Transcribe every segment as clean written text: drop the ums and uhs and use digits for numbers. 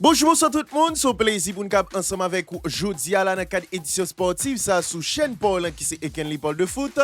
Bonjour, bonsoir tout le monde. C'est un plaisir pour nous cap ensemble avec vous jeudi à la cadre édition sportive ça sous chaîne Paul qui c'est Eken Paul de foot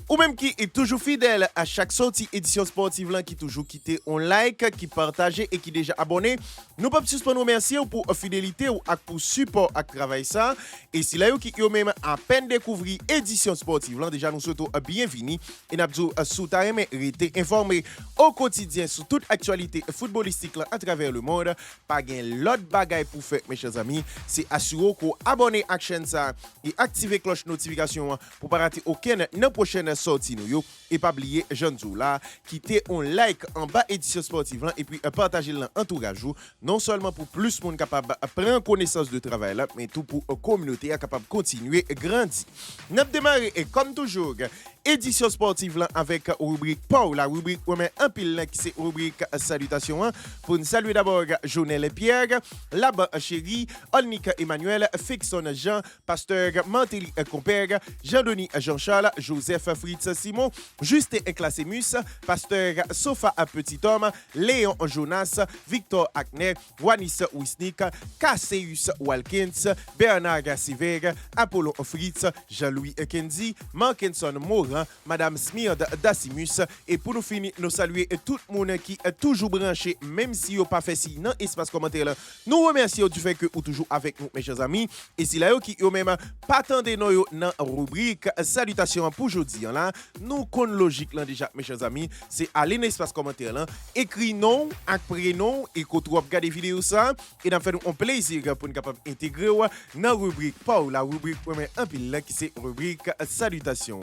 ou même qui est toujours fidèle à chaque sortie édition sportive là qui toujours quitté on like, qui partage et qui déjà abonné. Nous pas plus pour nous remercier pour fidélité ou pour support à travail ça et si là qui yo même à peine découvrir édition sportive là déjà nous souhaitons bienvenue et n'a dit sous ta mais rester informé au quotidien sur toute actualité footballistique là à travers le monde pas gain l'autre bagaille pour faire mes chers amis c'est assurer qu'on abonne à la chaîne ça et activer cloche notification pour pas rater aucune nos prochaines sorties nous et pas oublier Jean là quitter un like en bas édition sportive là et puis partager l'entourage non seulement pour plus monde capable prendre connaissance de travail là mais tout pour communauté capable continuer grandir. N'a démarré et comme toujours édition sportive là avec rubrique Paul la rubrique remet un pile là qui c'est rubrique salutations pour nous saluer d'abord Jonel Pierre Lab Chéri Olnika Emmanuel Fixon Jean Pasteur Mantéli Compère Jean-Denis Jean-Charles Joseph Fritz Simon Justin Classemus Pasteur Sofa Petit Homme Léon Jonas Victor Akner Wanis Wisnik Casseus Walkins Bernard Gassiver Apollon Fritz Jean-Louis Kenzi Mankinson Morin Madame Smird Dacimus et pour nous finir nous saluer tout le monde qui est toujours branché même si vous pas fait si dans espace commentaire là. Nous remercions du fait que vous toujours avec nous mes chers amis et si là qui yo même pas attendez nous dans rubrique salutations pour aujourd'hui là nous con logique là déjà mes chers amis c'est aller dans espace commentaire là écrit nom avec prénom et qu'on trouve regarder vidéo ça et d'en faire un plaisir pour nous capable intégrer dans rubrique Paul la rubrique premier un pile là qui c'est rubrique salutations.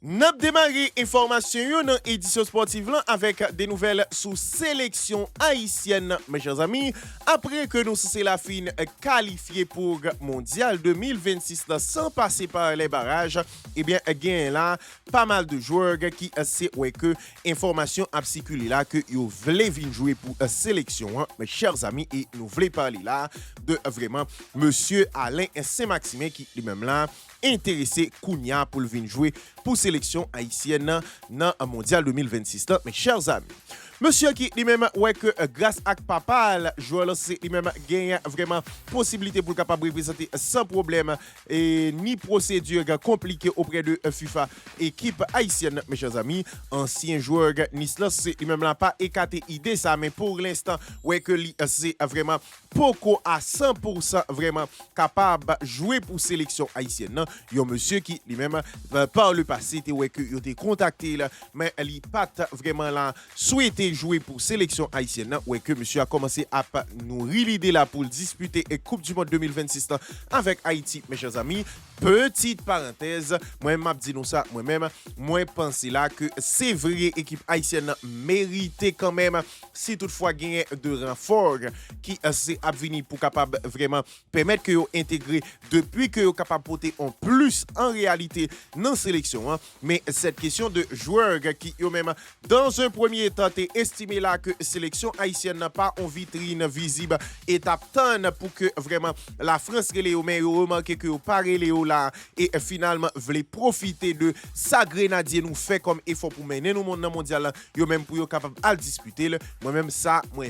N'a démarré information dans édition sportive là avec des nouvelles sous sélection haïtienne mes chers amis après que nous c'est la fin qualifiée pour mondial 2026 là, sans passer par les barrages et bien gain là pas mal de joueurs qui c'est ouais que information a circulé là que yo voulaient venir jouer pour sélection mes chers amis et nous voulons parler là de vraiment monsieur Alain Saint-Maximin qui lui-même là intéressé Kounia pour venir jouer pour sélection haïtienne dans le mondial 2026 là, mes chers amis. Monsieur qui lui-même ouais que grâce à papa joueur c'est lui-même gagne vraiment possibilité pour capable représenter sans problème et ni procédure compliquée auprès de FIFA équipe haïtienne mes chers amis ancien joueur Nisla c'est lui-même là pas écarté idée ça mais pour l'instant ouais que c'est vraiment Poco à 100% vraiment capable jouer pour sélection haïtienne non yo monsieur qui lui-même par le passé était ouais que il était contacté là mais il pas vraiment là souhaité jouer pour sélection haïtienne ouais que monsieur a commencé à nourrir l'idée là pour disputer la Coupe du monde 2026 avec Haïti mes chers amis. Petite parenthèse, moi-même dit nous ça moi-même moi penser là que c'est vrai équipe haïtienne méritait quand même si toutefois gagner de renfort qui c'est à venir pour capable vraiment permettre que yo intégrer depuis que yo capable porter en plus en réalité dans sélection mais cette question de joueurs qui yo même dans un premier temps estimé là que sélection haïtienne n'a pas en vitrine visible étape tonne pour que vraiment la France reléo mais yo remarqué que yo pas reléo là et finalement voulait profiter de sa grenadier nous fait comme effort pour mener nous monde mondial yo même pour yo capable à disputer moi même ça moi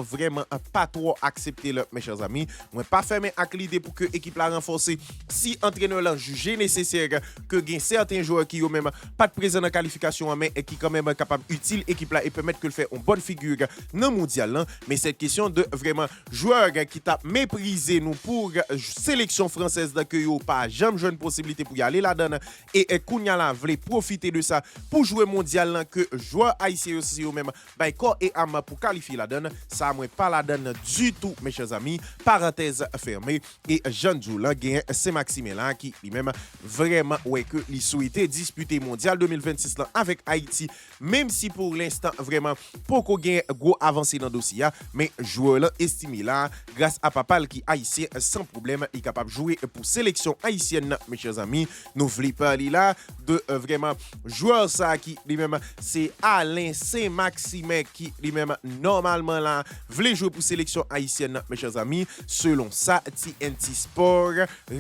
vraiment pas trop accepter mes chers amis moi pas fermé avec l'idée pour que équipe la renforcer si entraîneur là juger nécessaire que gain certains joueurs qui yo même pas de présent dans qualification mais qui quand même capable utile équipe là et permettre que le fait une bonne figure dans mondial là mais cette question de vraiment joueurs qui t'a méprisé nous pour sélection française que yo pas jamais jeune possibilité pour y aller là-dedans et Kounia là voulait profiter de ça pour jouer mondial là que joueurs haïtiens aussi eux même by corps et âme pour qualifier là-dedans ça moi pas là-dedans du tout mes chers amis parenthèse fermée et Jean Djoula gagne Saint-Maximin là qui lui-même vraiment ouais que il souhaitait disputer mondial 2026 là avec Haïti même si pour l'instant vraiment beaucoup gain gros avancé dans dossier mais joueur là estimé là grâce à Papal qui haïtien sans problème est capable de jouer pour sélection haïtienne mes chers amis nous voulons parler là de vraiment joueur ça qui lui-même c'est Alain Saint-Maximin qui lui-même normalement là voulait jouer pour sélection haïtienne mes chers amis selon ça TNT Sport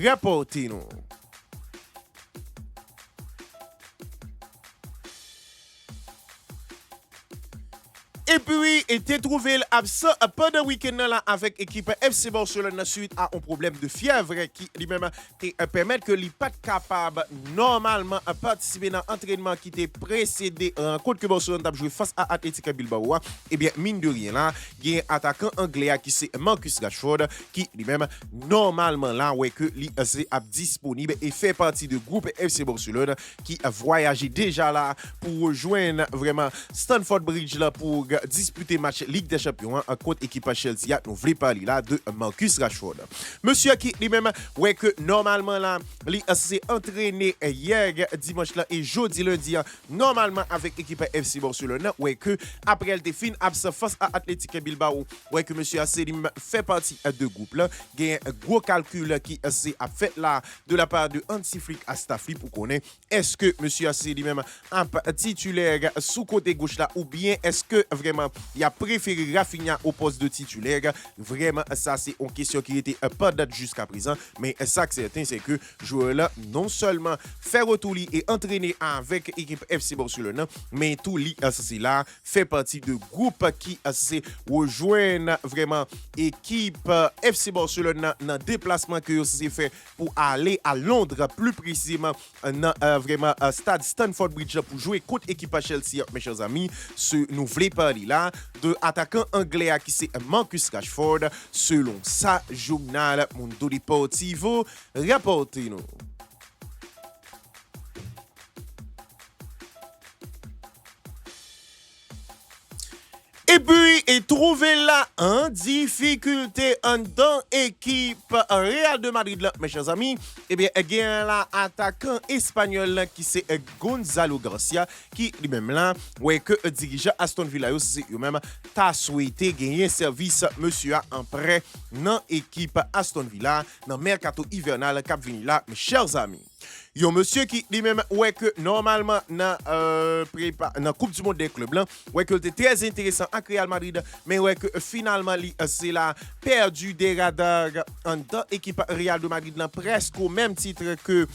rapportez nous. Et puis, était trouvé absent pendant le week-end là avec l'équipe FC Barcelone suite à un problème de fièvre qui lui-même permet que lui pas capable normalement à participer dans l'entraînement qui était précédé rencontre que Barcelone a joué face à Athletic Bilbao. Et bien, mine de rien là, il y a un attaquant anglais qui c'est Marcus Rashford qui lui-même normalement là ouais que lui c'est disponible et fait partie du groupe FC Barcelone qui a voyagé déjà là pour rejoindre vraiment Stamford Bridge là pour disputer match Ligue des Champions contre l'équipe Chelsea. Nous voulons parler là de Marcus Rashford. Monsieur qui lui-même ouais que normalement là, il s'est entraîné hier dimanche là et jeudi lundi normalement avec l'équipe FC Barcelone ouais que après elle fin absent face à Athletic Bilbao ouais que monsieur Asselim fait partie de groupe là. Il y a un gros calcul qui s'est fait là de la part de Hansi Flick à Staffli pour connaître est-ce que monsieur Asselim un titulaire sous côté gauche là ou bien est-ce que vraiment il a préféré Rafinha au poste de titulaire. Vraiment ça c'est une question qui était pas date jusqu'à présent mais ça que certain c'est que joueur là non seulement faire retour et entraîner avec l'équipe FC Barcelone mais tout lui c'est là fait partie de groupe qui s'est rejoindre vraiment équipe FC Barcelone dans déplacement que s'est fait pour aller à Londres plus précisément dans vraiment stade Stamford Bridge pour jouer contre l'équipe Chelsea mes chers amis. Nous voulons parler là de attaquant anglais qui c'est Marcus Rashford selon sa journal Mundo Deportivo. Rapportez-nous. Et puis, il trouvé là en difficulté en dans l'équipe Real de Madrid, là, mes chers amis. Eh bien, il y a là attaquant espagnol là, qui c'est Gonzalo Garcia, qui lui-même là, ouais, que dirigeant Aston Villa, c'est lui-même, t'a souhaité gagner service, monsieur, en prêt dans l'équipe Aston Villa, dans le mercato hivernal Cap Vini là, mes chers amis. Yon monsieur qui lui-même ouais que normalement dans Coupe du monde des clubs là ouais que c'était très intéressant à Real Madrid mais ouais que finalement c'est là perdu des radars en dans équipe Real de Madrid là presque au même titre que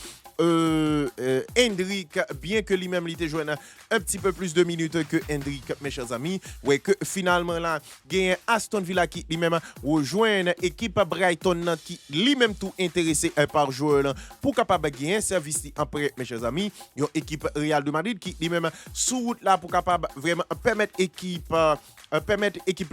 Hendrik, bien que lui-même il était joué un petit peu plus de minutes que Hendrik, mes chers amis, ouais que finalement là, gagne Aston Villa qui lui-même rejoint l'équipe Brighton qui lui-même tout intéressé par joueur là pour capable gagner un service après, mes chers amis, une équipe Real de Madrid qui lui-même sous route là pour capable vraiment permettre équipe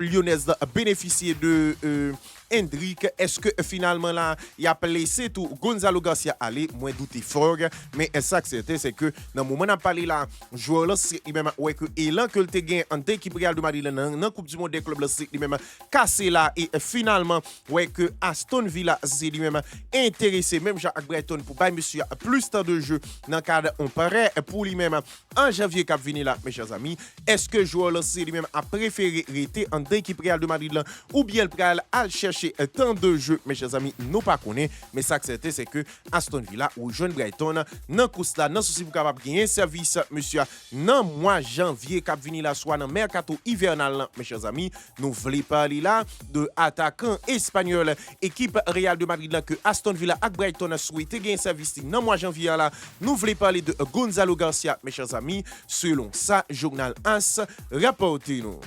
lyonnaise de bénéficier de Hendrik. Est-ce que finalement là il a laissé tout Gonzalo Garcia aller moins douter fort mais ça que c'est que dans le moment on a parlé là joueur là c'est lui-même ouais que élan que le te gain en équipe Real de Madrid dans Coupe du monde des clubs là c'est lui-même cassé là et finalement ouais que Aston Villa c'est lui-même intéressé même Jacques Breton pour bailler monsieur plus temps de jeu dans cadre on paraît pour lui-même en janvier cap venir là mes chers amis. Est-ce que joueur là c'est lui-même a préféré rester en équipe Real de Madrid là ou bien le pral à chercher tant de jeux, mes chers amis, nous pas connaît, mais ça que c'est que Aston Villa ou jeune Brighton, dans course là, dans souci pour capable gagner service, monsieur, dans mois janvier, cap vini là, soit dans mercato hivernal, mes chers amis, nous voulons parler là de attaquant espagnol, équipe Real de Madrid là, que Aston Villa et Brighton souhaité gagner service dans mois janvier là, nous voulons parler de Gonzalo Garcia, mes chers amis, selon ça, journal AS, rapportez-nous.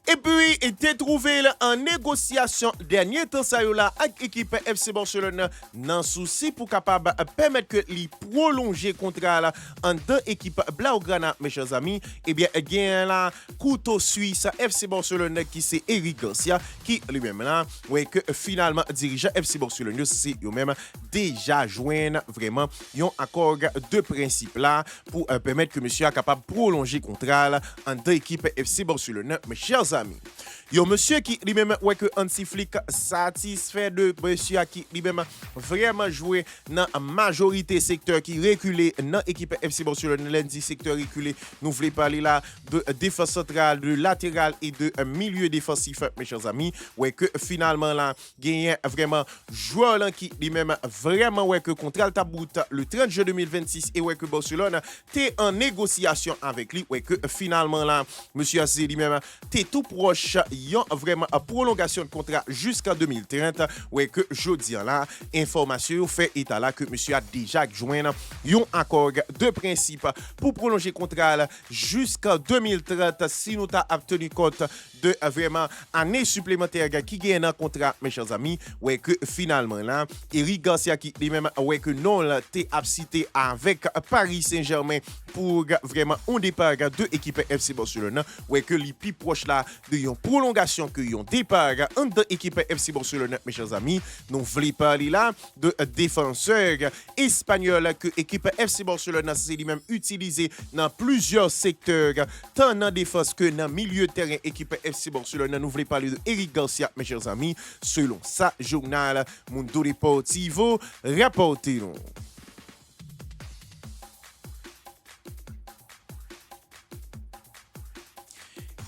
Et puis, il était trouvé en négociation dernier temps ça là avec l'équipe FC Barcelone dans souci pour capable permettre que lui prolonger contrat là en deux équipes Blaugrana mes chers amis. Eh bien, il y a là couteau suisse FC Barcelone qui c'est Eric Garcia qui lui-même là ouais que finalement dirigeant FC Barcelone c'est eux-même déjà joindre vraiment un accord de principe là pour permettre que monsieur est capable de prolonger contrat là en deux équipes FC Barcelone mes chers amis. Yo monsieur qui lui-même ouais que Hansi Flick satisfait de monsieur qui lui-même vraiment joué dans majorité secteur qui reculé dans équipe FC Barcelone lundi secteur reculé nous voulons parler là de défense centrale de latéral et de milieu défensif mes chers amis ouais que finalement là gagné vraiment joueur là qui lui-même vraiment ouais que contrat tabout le 30 juin 2026 et ouais que Barcelone t'es en négociation avec lui ouais que finalement là monsieur Azzi lui-même t'es tout proche yon vraiment prolongation de contrat jusqu'en 2030. Ouais que jodi là, information fait état là que monsieur a déjà joint un accord de principe pour prolonger contrat jusqu'en 2030 si nous t'a obtenu compte de vraiment année supplémentaire qui gagne un contrat mes chers amis. Ouais que finalement là, Eric Garcia qui lui-même ouais que non là t'es cité avec Paris Saint-Germain pour vraiment un départ de l'équipe FC Barcelone. Ouais que les plus proches là de une prolongation que un départ entre l'équipe FC Barcelone mes chers amis. Nous voulons parler là de défenseurs espagnols que l'équipe FC Barcelone c'est lui-même utilisé dans plusieurs secteurs tant dans défense que dans milieu de terrain équipe FC Barcelone. Nous voulons parler de Eric Garcia mes chers amis selon sa journal Mundo Deportivo rapporté.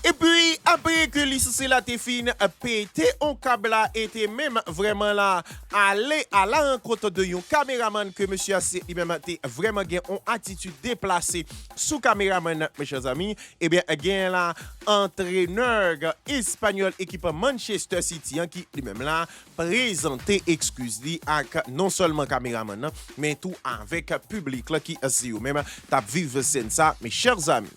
Et puis, après que l'ICC la te fin pété, on câble là était même vraiment là, aller à la rencontre de un caméraman que monsieur a lui-même vraiment gain une attitude déplacée sous caméraman, mes chers amis. Et bien, gain là, entraîneur espagnol équipe Manchester City qui lui-même là, présenté excuse li avec non seulement caméraman, mais tout avec public là qui est même t'a vivre ça, mes chers amis.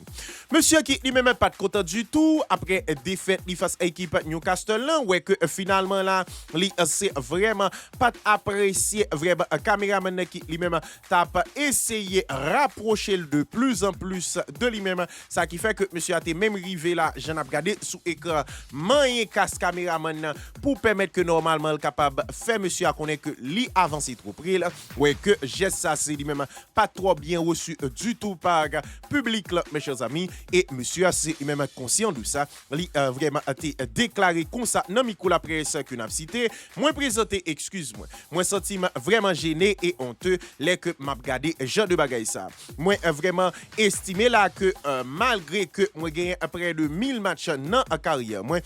Monsieur qui lui-même pas content du tout après défaite face à l'équipe Newcastle là ouais que finalement là li c'est vraiment pas apprécié vraiment caméraman qui lui-même t'a essayé rapprocher de plus en plus de lui-même ça qui fait que monsieur a été même rivé là j'en ai regardé sous écran moyen casse caméraman pour permettre que normalement capable faire monsieur à connaître que li avancer trop près là ouais que geste ça c'est lui-même pas trop bien reçu du tout par public là mes chers amis et monsieur a c'est lui-même conscient de ça li vraiment a été déclaré comme ça dans micro la presse que n'a cité moi présenté excuse-moi moi senti vraiment gêné et honteux les que m'a regardé genre de bagaille ça moi vraiment estimé là que malgré que moi gagné près de 1000 matchs dans la carrière moi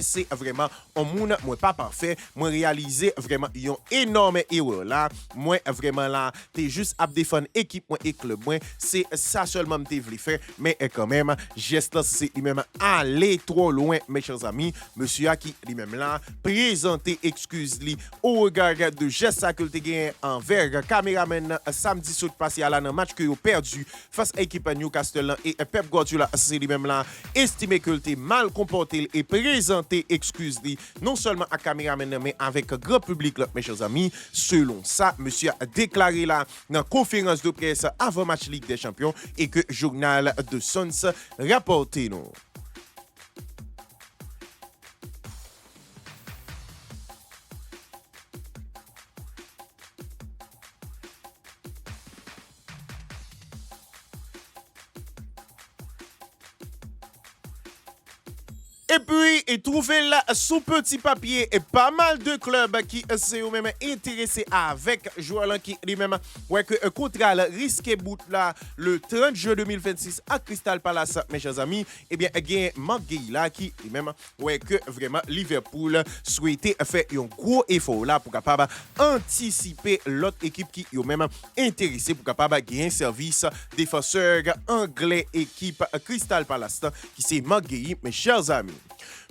c'est vraiment un monde moi pas parfait moi réalisé vraiment une énorme erreur là moi vraiment là t'es juste à défendre équipe moi et club moi c'est ça seulement me voulu faire mais quand même geste là c'est lui-même aller trop loin mes chers amis monsieur a qui lui-même là présenté excuse lui au regard de geste ça que tu gagné envers caméraman samedi saut passé à la dans match que yo perdu face à l'équipe Newcastle et Pep Guardiola c'est lui-même là estimé que tu mal comporté et présenté excuse lui non seulement à caméraman mais avec grand public là, mes chers amis selon ça monsieur a déclaré là dans conférence de presse avant match Ligue des Champions et que journal de Sons rapporté non. Et puis, et trouver là sous petit papier et pas mal de clubs qui sont même intéressés avec joueur qui lui-même ouais que contrat risque bout là le 30 juin 2026 à Crystal Palace mes chers amis et bien gain Manguei là qui lui-même ouais que vraiment Liverpool souhaitait faire un gros effort là pour capable anticiper l'autre équipe qui est même intéressée pour capable gagner service défenseur anglais équipe Crystal Palace qui c'est Manguei mes chers amis.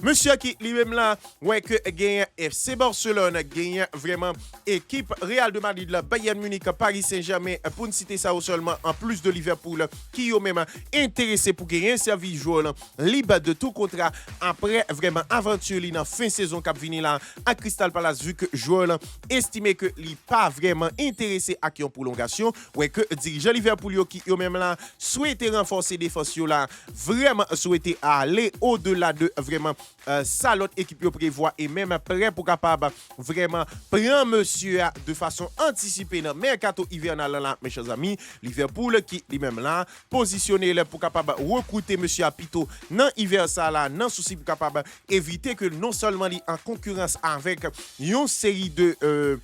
Monsieur qui lui-même là, ouais que gagne FC Barcelone, gagne vraiment équipe Real de Madrid, là, Bayern Munich, Paris Saint-Germain, pour ne citer ça seulement, en plus de Liverpool, qui ont même intéressé pour gagner un service joueur libre de tout contrat après vraiment aventure dans fin saison cap vini là à Crystal Palace vu que joueur estimé que il pas vraiment intéressé à qui en prolongation, ouais que dirigeant Liverpool yo qui yo même là souhaité renforcer défense là, vraiment souhaité aller au-delà de vraiment ça l'autre équipe yo prévoit et même prêt pour capable vraiment prendre monsieur de façon anticipée dans mercato hivernal là mes chers amis Liverpool qui lui-même là positionné là pour capable recruter monsieur Apito dans hiver ça là non souci pour capable éviter que non seulement il en concurrence avec une série de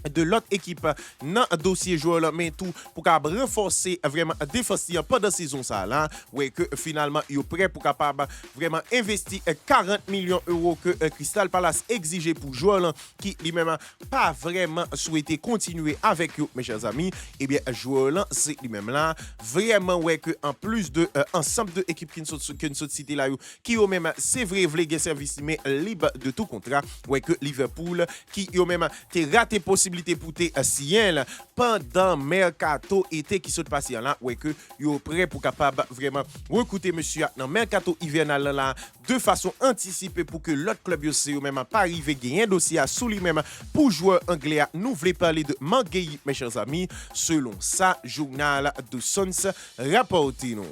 de l'autre équipe dans le dossier joueur là, mais tout pour renforcer vraiment défensivement pendant saison ça là ouais que finalement il est prêt pour capable vraiment investir 40 millions d'euros que Crystal Palace exigeait pour joueur là, qui lui-même pas vraiment souhaité continuer avec eux mes chers amis et bien joueur là c'est lui-même là vraiment ouais que en plus de ensemble de équipes qui ne sont cité là qui eux même c'est vrai voulaient service mais libre de tout contrat ouais que Liverpool qui eux même t'es raté possibilité pour te sien pendant mercato été qui saute passé là ouais que yo prêt pour capable vraiment recruter monsieur dans mercato hivernal là de façon anticipée pour que l'autre club yo c'est même pas arrivé gagner dossier à sous lui même pour joueur anglais nous voulons parler de Mangueyi mes chers amis selon ça journal de Sons rapporté nous.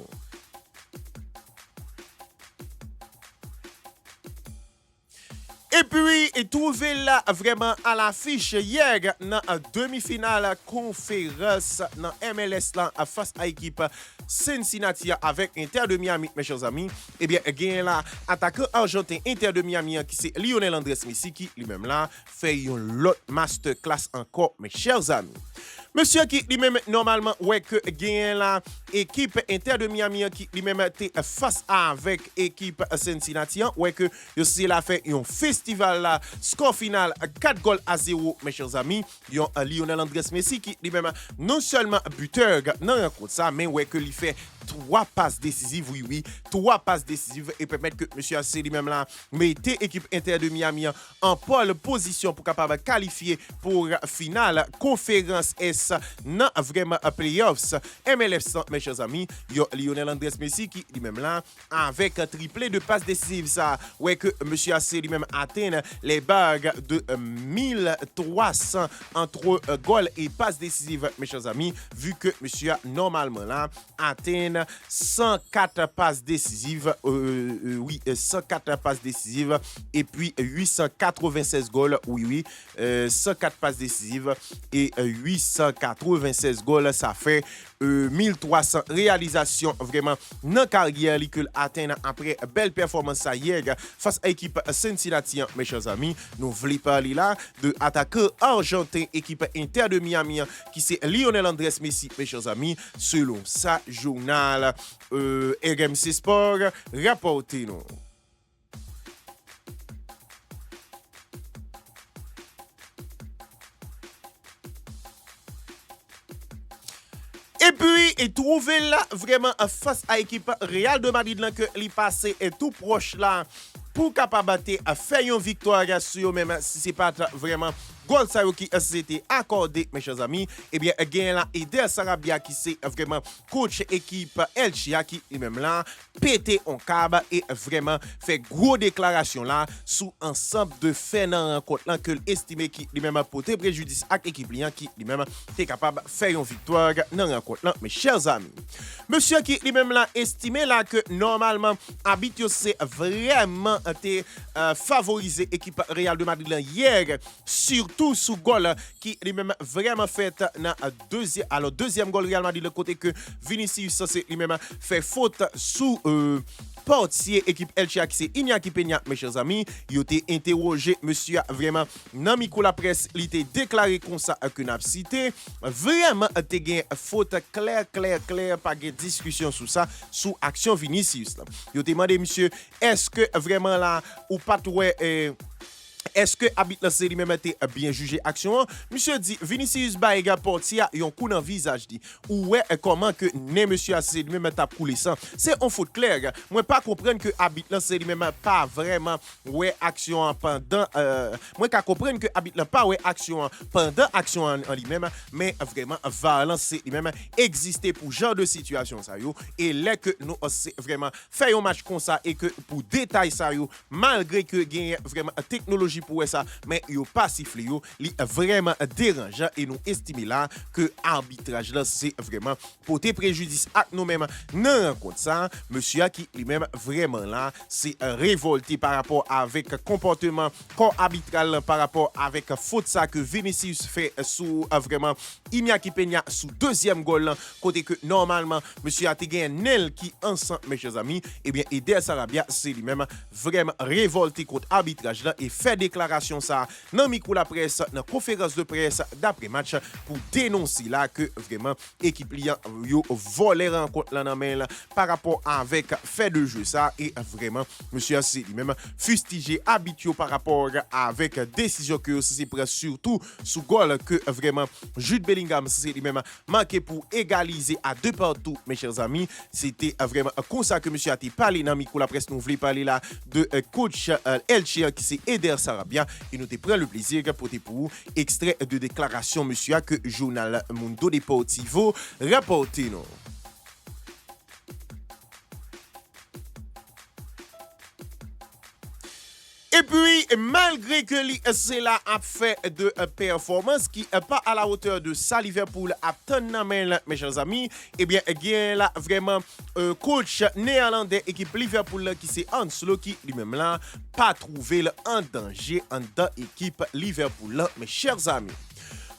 Et puis, il trouvé là vraiment à l'affiche hier dans la demi-finale conférence dans MLS là face à l'équipe Cincinnati avec Inter de Miami, mes chers amis. Eh bien, gagne là, attaquant argentin Inter de Miami qui c'est Lionel Andrés Messi qui lui-même là fait une autre masterclass encore, mes chers amis. Monsieur qui lui-même normalement ouais que gagne la équipe Inter de Miami qui lui-même était face avec équipe Cincinnati ouais que aussi la fait un festival là score final 4-0 mes chers amis yon Lionel Andrés Messi qui lui-même non seulement buteur dans rencontre ça mais ouais que il fait 3 passes décisives oui 3 passes décisives et permettre que monsieur AC lui-même là mette équipe Inter de Miami en pole position pour capable qualifier pour finale conférence S dans vraiment playoffs MLS mes chers amis yo Lionel Andrés Messi qui lui-même là avec un triplé de passes décisives ça ouais que monsieur AC lui-même atteint les bagues de 1300 entre goals et passes décisives mes chers amis vu que monsieur normalement là atteint 104 passes décisives 104 passes décisives et puis 896 goals 104 passes décisives et 896 goals ça fait 1300 réalisations vraiment dans carrière qu'il atteint après belle performance hier face à l'équipe Cincinnati mes chers amis nous voulons parler là de attaquant argentin équipe Inter de Miami qui c'est Lionel Andrés Messi mes chers amis selon sa journal RMC Sport rapporté nous. Et puis, il trouvé là vraiment face à l'équipe Real de Madrid là, que l'y passé est tout proche là pour capable faire une victoire sur même si c'est pas vraiment goal ça qui c'était accordé mes chers amis et bien gain là Eder Sarabia qui c'est vraiment coach équipe Elche qui même là pété en cab et vraiment fait gros déclaration là sous ensemble de faits dans rencontre là que estimé qui lui-même porter préjudice à l'équipe qui lui-même est capable faire une victoire dans rencontre là mes chers amis monsieur qui lui-même là estimé là que normalement habitué c'est vraiment favoriser équipe Real de Madrid là, hier surtout sous goal qui lui-même vraiment fait dans deuxième goal Real Madrid le côté que Vinicius c'est lui-même fait faute sous portier équipe Elche qui c'est Iñaki Peña mes chers amis il était interrogé monsieur vraiment dans micro la presse il était déclaré comme ça que n'a cité vraiment te gain faute claire pas de discussion sur ça sous action Vinicius il était demandé monsieur est-ce que vraiment là ou pas est-ce que Habit la série même été bien jugé action monsieur dit Vinicius Baiga portier yon coup dans visage dit ouais comment que né monsieur a c'est même t'a coulé sang c'est en faute claire moi pas comprendre que Habit la série même pas vraiment ouais action pendant moi qu'à comprendre que Habit la pas ouais action pendant action en lui-même mais vraiment violence lui-même exister pour genre de situation ça yo et là que nous vraiment faire un match comme ça et que pour détail ça yo malgré que gagne vraiment technologie pour ça mais yo pas sifflé yo li vraiment dérangeant et nous estimons là que arbitrage là c'est vraiment porter préjudice à nous-mêmes non rencontre ça monsieur qui lui-même vraiment là c'est révolté par rapport avec comportement corps arbitral par rapport avec faute ça que Vinicius fait sous vraiment Iñaki Peña sous deuxième goal côté que normalement monsieur a gagné nel qui ensemble mes chers amis et bien Eder Sarabia c'est lui-même vraiment révolté contre arbitrage là et fait des déclaration ça dans micro la presse dans conférence de presse d'après match pour dénoncer là que vraiment équipe li yo volé rencontre là dans main par rapport avec fait de jeu ça et vraiment monsieur Assi lui-même fustigé habitué par rapport avec décision que c'est presque surtout sous goal que vraiment Jude Bellingham c'est lui-même marqué pour égaliser à 2 partout mes chers amis. C'était vraiment comme ça que monsieur a parlé dans micro la presse. Nous voulons parler là de coach Elche qui c'est Eder Sarabia et nous te prend le plaisir pour vous extrait de déclaration monsieur que journal Mundo Deportivo rapporté non. Et puis, malgré que cela a fait de performance qui n'est pas à la hauteur de ça, Liverpool a tenu mes chers amis, eh bien, il y a là vraiment coach néerlandais équipe Liverpool qui c'est Hanslo qui lui-même là pas trouvé en danger en dans équipe Liverpool, mes chers amis.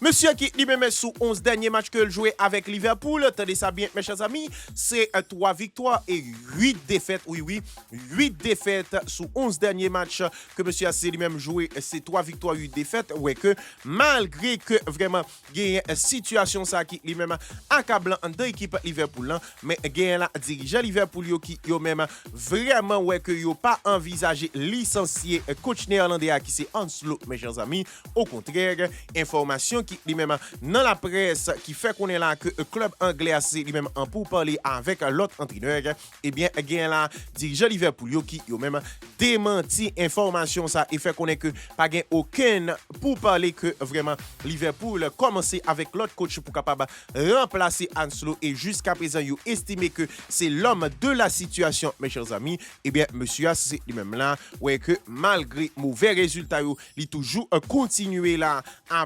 Monsieur qui lui-même sous 11 derniers matchs que il jouait avec Liverpool, tenez ça bien mes chers amis, c'est 3 victoires et 8 défaites. Oui, 8 défaites sous 11 derniers matchs que monsieur a lui-même joué, c'est 3 victoires 8 défaites. Ouais que malgré que vraiment il y a une situation ça qui lui-même accablant en deux équipes Liverpool là, mais il y a là dirigeant Liverpool qui yo même vraiment ouais que yo pas envisagé licencier coach néerlandais qui c'est Hanslo mes chers amis. Au contraire, information qui lui-même dans la presse qui fait qu'on est là que le club anglais a lui-même en pour parler avec l'autre entraîneur, eh bien il y a là dirigeant Liverpool qui yo même démenti information ça et fait qu'on est que pas gain aucun pour parler que vraiment Liverpool commencer avec l'autre coach pour capable remplacer Hanslo et jusqu'à présent yo estimé que c'est l'homme de la situation mes chers amis. Eh bien monsieur c'est lui-même là ouais que malgré mauvais résultats il toujours continuer là à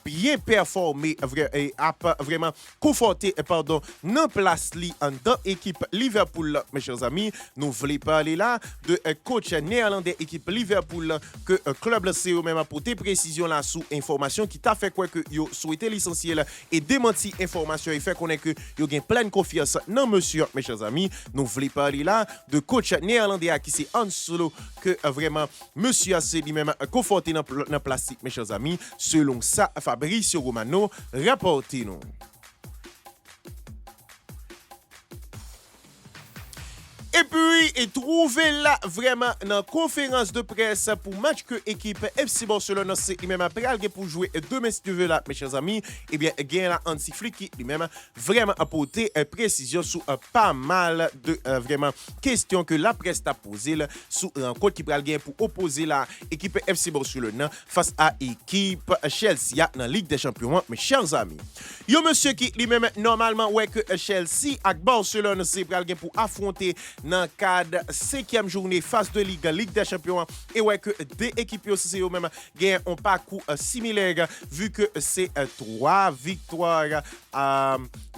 bien performer et à vraiment conforter dans place li en dans équipe Liverpool mes chers amis. Nous voulons parler là de coach néerlandais équipe Liverpool que club c'est même apporté précision là sous information qui t'a fait quoi que yo souhaité licencier là et démenti information et fait connaître que yo gain pleine confiance dans monsieur mes chers amis. Nous voulons parler là de coach néerlandais qui c'est Hanslo que vraiment monsieur c'est lui-même conforté dans place mes chers amis selon ça Fabrizio Romano rapporté nous. Et puis, et trouver là vraiment dans conférence de presse pour match que équipe FC Barcelone c'est lui-même après pour jouer demain si tu veux là mes chers amis. Eh bien, il y a là Hansi Flick qui lui-même vraiment apporté précision sur pas mal de vraiment questions que la presse a posées sur rencontre qui pral gain pour opposer la équipe FC Barcelone face à équipe Chelsea dans Ligue des Champions mes chers amis. Yo monsieur qui lui-même normalement ouais que Chelsea avec Barcelone c'est pral gain pour affronter dans le cadre 5e journée phase de Ligue des Champions et ouais que deux équipes aussi eux-mêmes gagnent un parcours similaire vu que c'est 3 victoires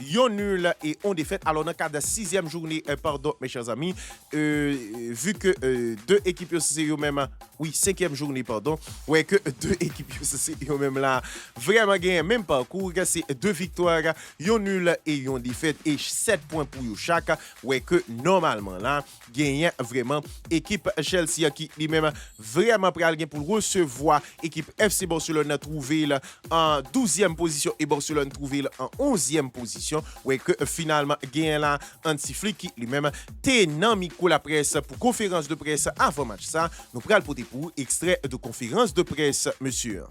yon nul et on défaite alors dans le cadre 6e journée pardon mes chers amis vu que deux équipes aussi eux-mêmes oui 5e journée pardon ouais que deux équipes aussi eux-mêmes là vraiment gagnent même parcours c'est 2 victoires yon nul et yon défaite et 7 points pour eux chaque ouais que normalement là gagnant vraiment équipe Chelsea qui lui-même vraiment prêt pour recevoir équipe FC Barcelone trouvé en 12e position et Barcelone trouvé en 11e position ouais que finalement gagnant là Hansi Flick qui lui-même t'es dans micro la presse pour conférence de presse avant match ça nous pral porter pour extrait de conférence de presse monsieur.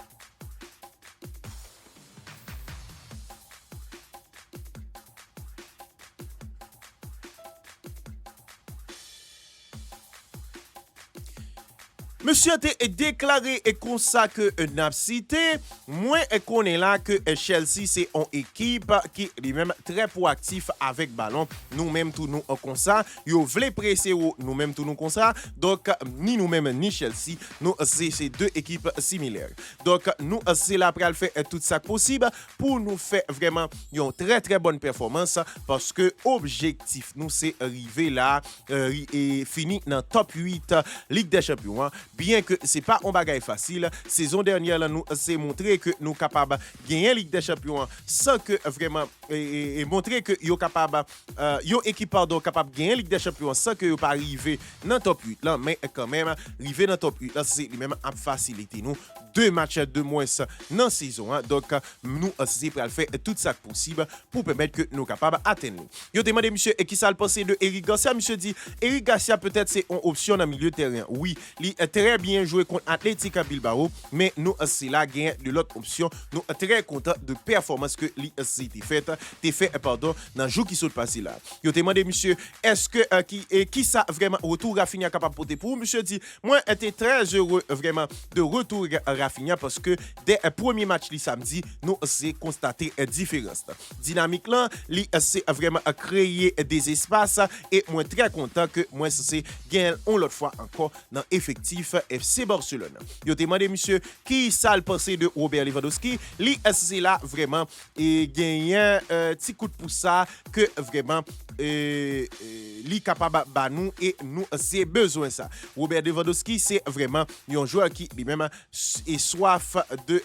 Monsieur a déclaré comme ça que n'a cité moins qu'on est là que Chelsea c'est une équipe qui lui-même très proactif avec ballon nous-mêmes tout nous comme ça yo vle presser nous-mêmes tout nous comme ça donc ni nous-mêmes ni Chelsea nous c'est deux équipes similaires donc nous c'est là pour faire tout ça possible pour nous faire vraiment une très très bonne performance parce que objectif nous c'est arriver là et fini dans top 8 Ligue des Champions bien que c'est pas un bagage facile. Saison dernière, là, nous c'est montré que nous capables de gagner Ligue des Champions sans que vraiment et montrer que yo capable yo équipe pardon capable de gagner Ligue des Champions sans que yo pas arriver dans top 8 là, mais quand même arriver dans top 8 là c'est lui-même a facilité nous 2 matchs de moins dans saison hein. Donc nous c'est pour faire tout ça possible pour permettre que nous capables atteindre. Yo demandé monsieur et qui ça le pensé de Eric Garcia, monsieur dit Eric Garcia peut-être c'est une option dans milieu de terrain. Oui, il est très bien joué contre Athletic Bilbao, mais nous c'est là gain de l'autre option. Nous très content de performance que c'était fait pardon dans jour qui sont passé là. Yo demandé monsieur est-ce que qui ça vraiment retour Rafinha capable porter pour monsieur dit moi était très heureux vraiment de retour Rafinha parce que dès le premier match le samedi nous c'est constaté différence. Dynamique là, c'est vraiment créer des espaces et moi très content que moi c'est gain on l'autre fois encore dans effectif FC Barcelone. Yo demandé monsieur qui ça le pensé de Robert Lewandowski, c'est là vraiment et gagner petit coup de pouce ça que vraiment li capable ba nous et nous c'est besoin ça. Robert Lewandowski c'est vraiment un joueur qui lui-même est soif de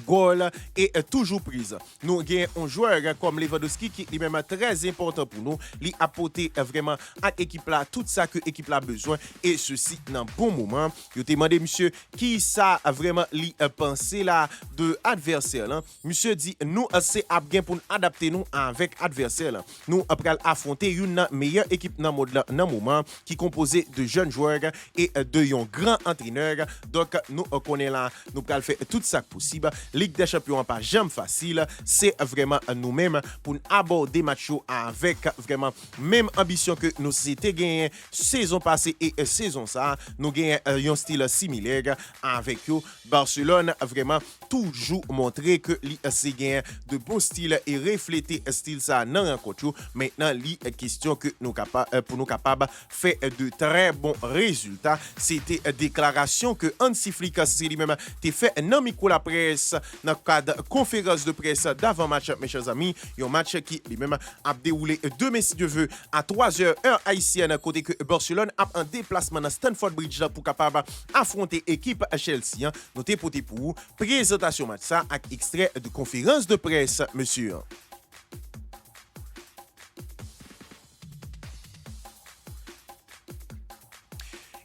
goal et toujours prise. Nous avons un joueur comme Lewandowski qui est même très important pour nous. Il a apporté vraiment à l'équipe là tout ça que l'équipe a besoin et ceci dans bon moment. Je te demandé monsieur qui ça vraiment li pensé là de adversaire là. Monsieur dit nous c'est bien pour nous adapter nous avec adversaire là. Nous après affronter une meilleure équipe dans mode là dans moment qui composé de jeunes joueurs et de un grand entraîneur. Donc nous connaissons là nous allons faire tout ça possible. Ligue des Champions pas jamais facile, c'est vraiment nous-mêmes pour aborder match avec vraiment même ambition que nous c'était gagné saison passée et saison ça, nous gagnons un style similaire avec eux. Barcelone vraiment toujours montré que li c'est gagné de bon style et refléter style ça dans rencontre. Maintenant li question que nous capable pour nous capable faire de très bons résultats. C'était déclaration que Hansi Flick c'est lui-même t'ai fait dans micro la presse dans le cadre de conférence de presse d'avant-match, mes chers amis. Un match qui lui-même a déroulé demain, si Dieu veut, à 3h, heure haïtienne, côté que Barcelone a un déplacement dans Stamford Bridge pour capable affronter l'équipe Chelsea. Notez pour vous, présentation match ça avec extrait de conférence de presse, monsieur.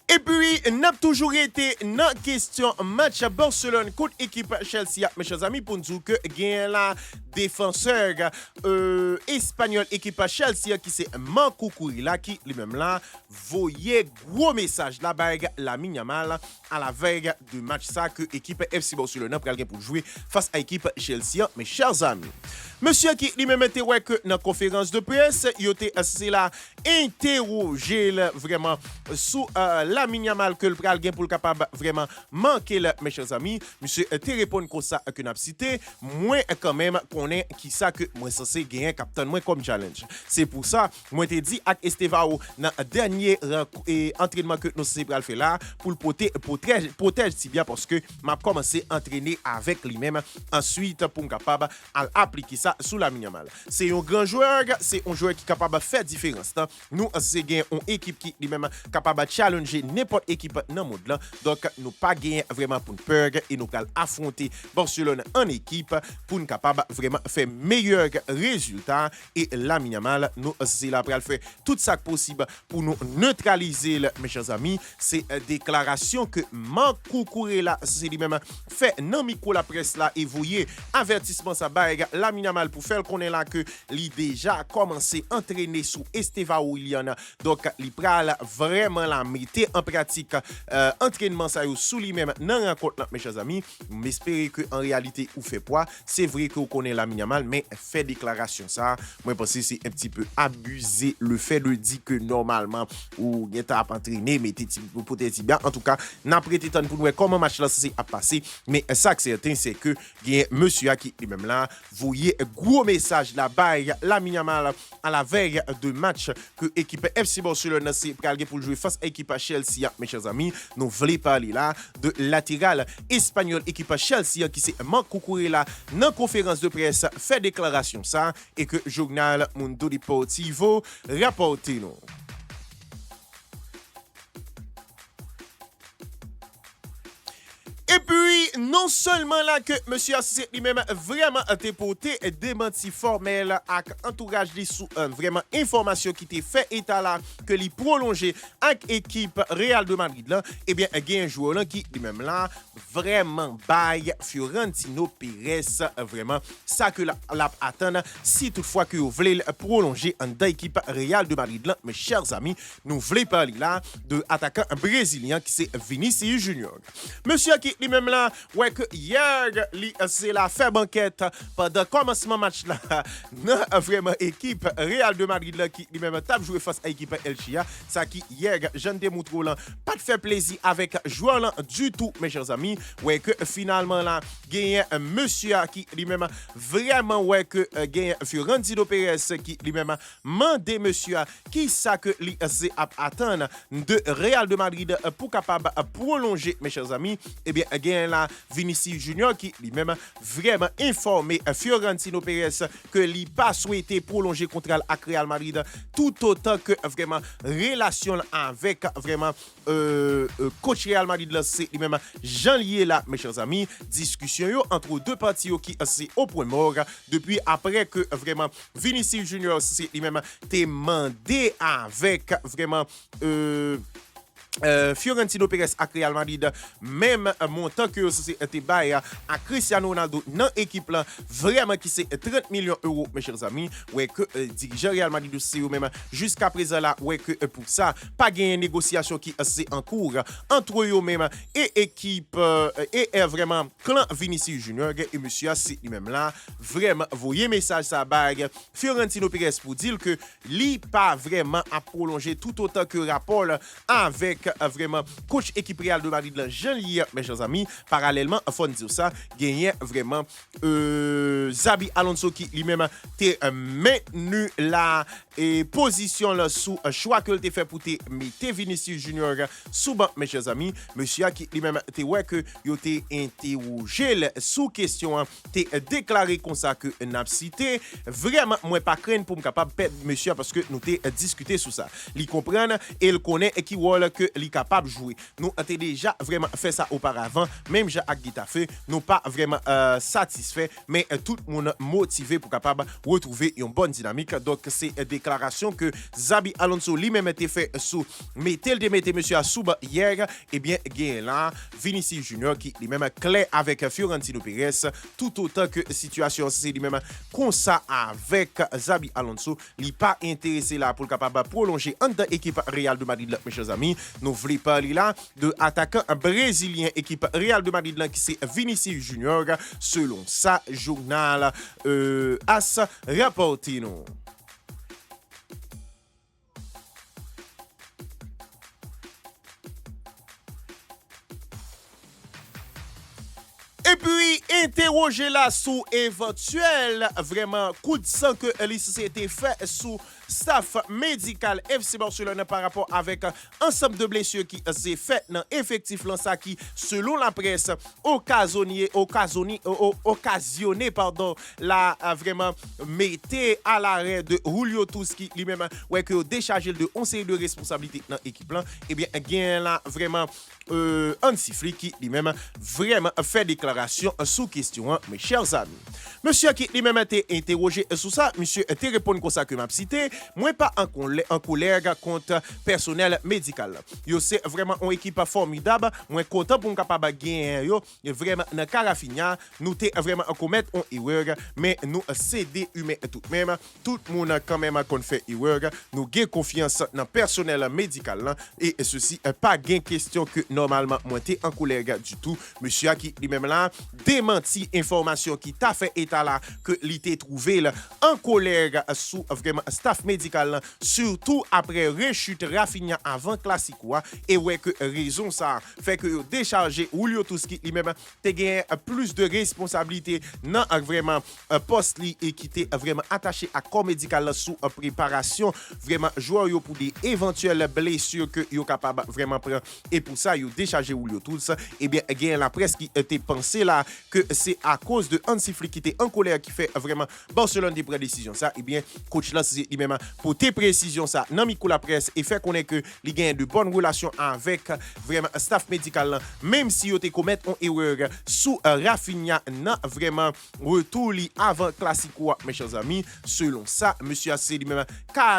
Et puis, n'a toujours été dans question match Barcelone contre équipe Chelsea. Mes chers amis, pour nous dire que gagne la défenseur espagnol équipe Chelsea qui c'est Marco Kurila qui lui-même là voyait gros message la bague la Yamal à la veille du match ça que équipe FC Barcelone pour jouer face à équipe Chelsea. Mes chers amis, monsieur qui lui-même était ouais que dans conférence de presse, il était c'est là interrogé vraiment sous la Yamal que le pral gain pour le capable vraiment manquer mes chers amis. Monsieur te répond comme ça que n'a cité moins quand même qu'on est qui ça que moi censé gagner capitaine moi comme challenge. C'est pour ça moi te dit avec Estevao dans dernier entraînement que nous c'est pral faire là pour le protège si bien parce que m'a commencé à entraîner avec lui-même ensuite pour capable à appliquer ça sous la Yamal. C'est un grand joueur, c'est un joueur qui est capable de faire différence. Nous c'est gain une équipe qui lui-même capable de challenger n'importe équipe dans le monde là. Donc nous pas gagner vraiment pour peur et nous allons affronter Barcelone en équipe pour nous capable vraiment faire meilleur résultat et la Yamal nous c'est là pour faire tout ça possible pour nous neutraliser mes chers amis. C'est déclaration que Marco Kurela c'est lui-même fait dans micro la presse là et voyez avertissement ça bague la Yamal pour faire qu'on est là que lui déjà commencé à entraîner sous Estevao Iliana. Donc il pral vraiment la mettre en pratique entraînement ça sous lui-même dans rencontre mes chers amis. M'espérer que en réalité ou fait poids, c'est vrai que vous connaissez la Yamal mais fait déclaration ça, moi pense que c'est un petit peu abusé le fait de dire que normalement ou y a entraîné mais peut-être bien en tout cas n'a prêté temps pour nous comment match là c'est à passer mais ça que certain c'est que y a monsieur qui lui-même là voyez gros message la baille la Yamal à la veille de match que équipe FC Barcelone c'est pour jouer face à équipe Chelsea mes chers amis. Nous voulons parler là de latéral espagnol équipe Chelsea qui c'est Marco Kurela dans conférence de presse fait déclaration ça et que journal Mundo Deportivo rapporte nous. non seulement là que monsieur associé lui-même vraiment déporté démenti formel avec entourage li sous vraiment information qui était fait état là que li prolongé avec équipe Real de Madrid là, eh bien il y a un joueur là qui lui-même là vraiment bail Fiorentino Pérez vraiment ça que la attend si toutefois que vous voulez prolonger en équipe Real de Madrid là, mes chers amis, nous voulons parler là de attaquant brésilien qui c'est Vinicius Junior. Monsieur qui lui-même là ouais que hier c'est la fait banquette pendant commencement match là dans vraiment équipe Real de Madrid là qui lui-même tape jouer face à l'équipe Elchia ça qui hier Jean Demoutro là pas de faire plaisir avec joueur là du tout mes chers amis ouais que finalement là gagne monsieur qui lui-même vraiment ouais que gagne Fiorentino Pérez qui lui-même mandé monsieur qui ça que li c'est attendre de Real de Madrid pour capable prolonger mes chers amis et bien gagne là Vinicius Junior qui lui-même vraiment informé Fiorentino Pérez que lui pas souhaité prolonger contrat avec Real Madrid tout autant que vraiment relation avec vraiment coach Real Madrid là c'est lui-même Jean-Lié là mes chers amis discussion yo entre deux parties qui c'est au point mort depuis après que vraiment Vinicius Junior c'est lui-même demandé avec vraiment Fiorentino Pérez à Real Madrid même montant que c'était bail à Cristiano Ronaldo dans l'équipe là vraiment qui c'est 30 millions d'euros mes chers amis ouais que dirigeant Real Madrid c'est même jusqu'à présent là ouais que pour ça pas gain négociation qui c'est en cours entre eux même et équipe et vraiment clan Vinicius Junior et monsieur c'est lui-même là vraiment voyez message ça bague Fiorentino Pérez pour dire que lui pas vraiment à prolonger tout autant que rapport avec vraiment coach équipe Real de Madrid Jean-Lié mes chers amis parallèlement faut dire ça gagné vraiment Xabi Alonso qui lui-même t'es maintenu la position là sous choix que t'es fait pour te mettre Vinicius Junior sous banc mes chers amis monsieur qui lui-même t'es ouais que yo t'es interrogé sous question t'es déclaré comme ça que n'a cité vraiment moi pas craindre pour me capable perdre monsieur parce que nous t'es discuté sur ça il comprendre et il connaît et qui rôle que li capable jouer nous avons déjà vraiment fait ça auparavant même Jacques Guitafé nous pas vraiment satisfait mais tout le monde motivé pour capable retrouver une bonne dynamique donc c'est une déclaration que Xabi Alonso lui-même a fait sous mettez monsieur à Souba hier et bien gain là Vinicius Junior qui lui-même clair avec Fiorentino Pérez tout autant que situation c'est lui-même comme ça avec Xabi Alonso il pas intéressé là pour capable prolonger en équipe Real de Madrid mes chers amis nous voulons parler là de attaquant brésilien équipe Real de Madrid là qui c'est Vinicius Junior selon sa journal AS Rapportino. Et puis, interroger là sous éventuel vraiment coup de sang que l'ICC fait sous staff médical FC Barcelone par rapport avec ensemble de blessures qui s'est fait dans effectif là ça qui selon la presse occasionné pardon la vraiment mettait à l'arrêt de Julio Tuski lui-même ouais que déchargé de 11 séries de responsabilité dans l'équipe là et bien gain là vraiment Hansi Flick qui lui-même vraiment fait déclaration sous question mes chers amis monsieur qui lui-même a été interrogé sur ça monsieur a répondu comme ça que m'a cité moi pas en colère contre personnel médical yo c'est vraiment une équipe formidable moi content pour capable gagner yo vraiment dans Carafinha nous t'es vraiment commettre une erreur mais nous céder humain tout même tout le monde quand même qu'on fait erreur nous gain confiance dans personnel médical et ceci pas gain question que normalement moi t'es en colère du tout monsieur qui lui-même là démenti information qui t'a fait état là que l'ité trouvé là en colère sous vraiment staff médical surtout après rechute Rafinha avant classico et ouais que raison ça fait que décharger Julio Tuski lui-même te gagne plus de responsabilité dans vraiment poste li et qui était vraiment attaché à corps médical sous préparation vraiment joueur yo pour des éventuelles blessures que yo capable vraiment prendre et pour ça yo déchargé ou yo tous, eh bien, gagne la presse qui était pensé là que c'est à cause de Hansi Flick qui était en colère qui fait vraiment Barcelone des prédécisions ça. Eh bien, coach là c'est lui-même pour tes précisions ça dans micro la presse et fait connaître que il gagne de bonnes relations avec vraiment staff médical là, même si yo te commettre une erreur sous Rafinha nan vraiment retour li avant Classico mes chers amis. Selon ça, monsieur a lui-même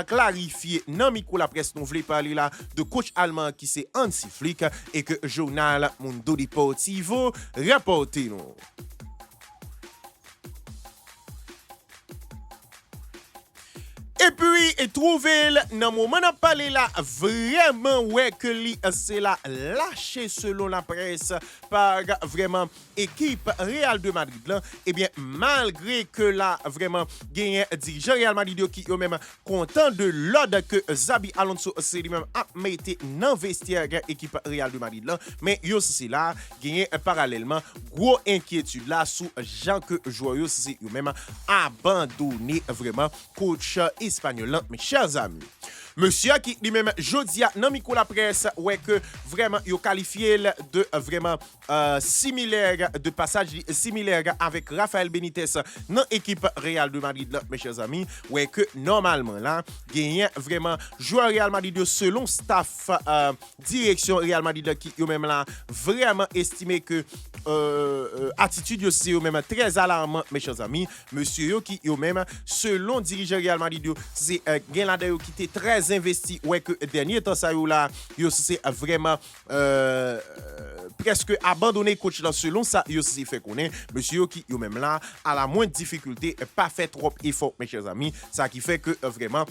clarifié dans micro la presse nous voulons parler là de coach allemand qui c'est Hansi Flick et que journal Mundo Deportivo rapporte nous. Et puis, trouver dans le moment de parler là, vraiment, ouais, que c'est là lâché selon la presse par vraiment équipe Real de Madrid là. Eh bien, malgré que là, vraiment, gagné dirigeant Real Madrid qui eux même content de l'ordre que Xabi Alonso c'est lui-même a mis dans vestiaire équipe Real de Madrid là. Mais yo c'est là, gagné parallèlement, gros inquiétude là sous Jean que joueur c'est eux-même abandonné vraiment coach espagnol là, mes chers amis. Monsieur qui lui-même jodia dans micro la presse ouais que vraiment il qualifié de vraiment similaire de passage similaire avec Rafael Benitez dans équipe Real de Madrid là, mes chers amis ouais que normalement là gagne vraiment joueur Real Madrid selon staff direction Real Madrid qui eux même là vraiment estimé que attitude c'est eux même très alarmant mes chers amis monsieur qui eux même selon dirigeant Real Madrid c'est gagne là qui était très investi ouais que dernier temps ça yo là yo c'est vraiment presque abandonné coach là selon ça yo c'est fait connaître monsieur qui yo même là à la moindre difficulté pas fait trop effort mes chers amis ça qui fait que vraiment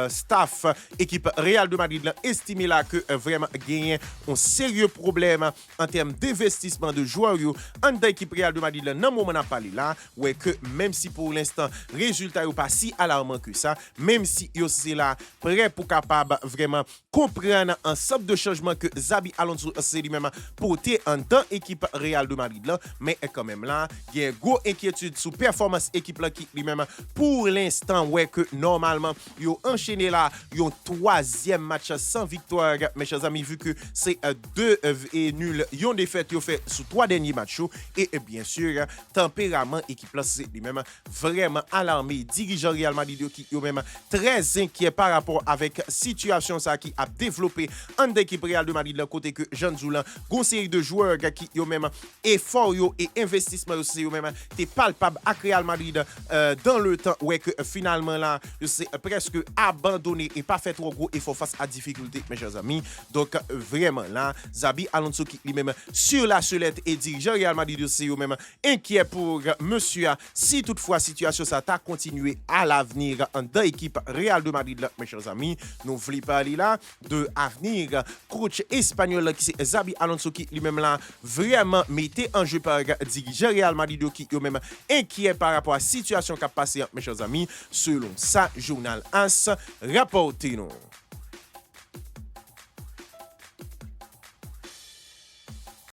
staff équipe Real de Madrid là estimé là que vraiment gagné un sérieux problème en termes d'investissement de joueurs yo en équipe Real de Madrid là dans moment n'a parlé là ouais que même si pour l'instant résultat yo pas si alarmant que ça même si yo c'est là prêt pour capable vraiment comprendre ensemble de changements que Xabi Alonso c'est lui-même porté en dans équipe Real de Madrid là mais quand même là il y a une grosse inquiétude sur performance équipe là qui lui-même pour l'instant ouais que normalement yo enchaîné là un troisième match sans victoire mes chers amis vu que c'est 2 et nul yon défaite yo fait sur 3 derniers matchs et bien sûr tempérament équipe là c'est lui-même vraiment alarmé dirigeant Real Madrid qui yo même très inquiet par rapport avec situation ça qui a développé en équipe Real de Madrid le côté que Jean Zoulan gon série de joueurs qui yo même effort yo et investissement yo c'est même t'es palpable à Real Madrid dans le temps ouais que finalement là c'est presque abandonné et pas fait trop gros effort face à difficulté mes chers amis donc vraiment là Xabi Alonso qui lui-même sur la sellette et dirigeant Real Madrid c'est yo même inquiet pour monsieur si toutefois situation ça t'a continué à l'avenir en dans équipe Real de Madrid là, mes chers amis, nous voulons parler là de avenir coach espagnol qui c'est Xabi Alonso qui lui-même là vraiment mettait en jeu par dirigeant Real Madrid qui lui-même inquiet par rapport à la situation qui a passé mes chers amis selon ça journal AS rapporté nous.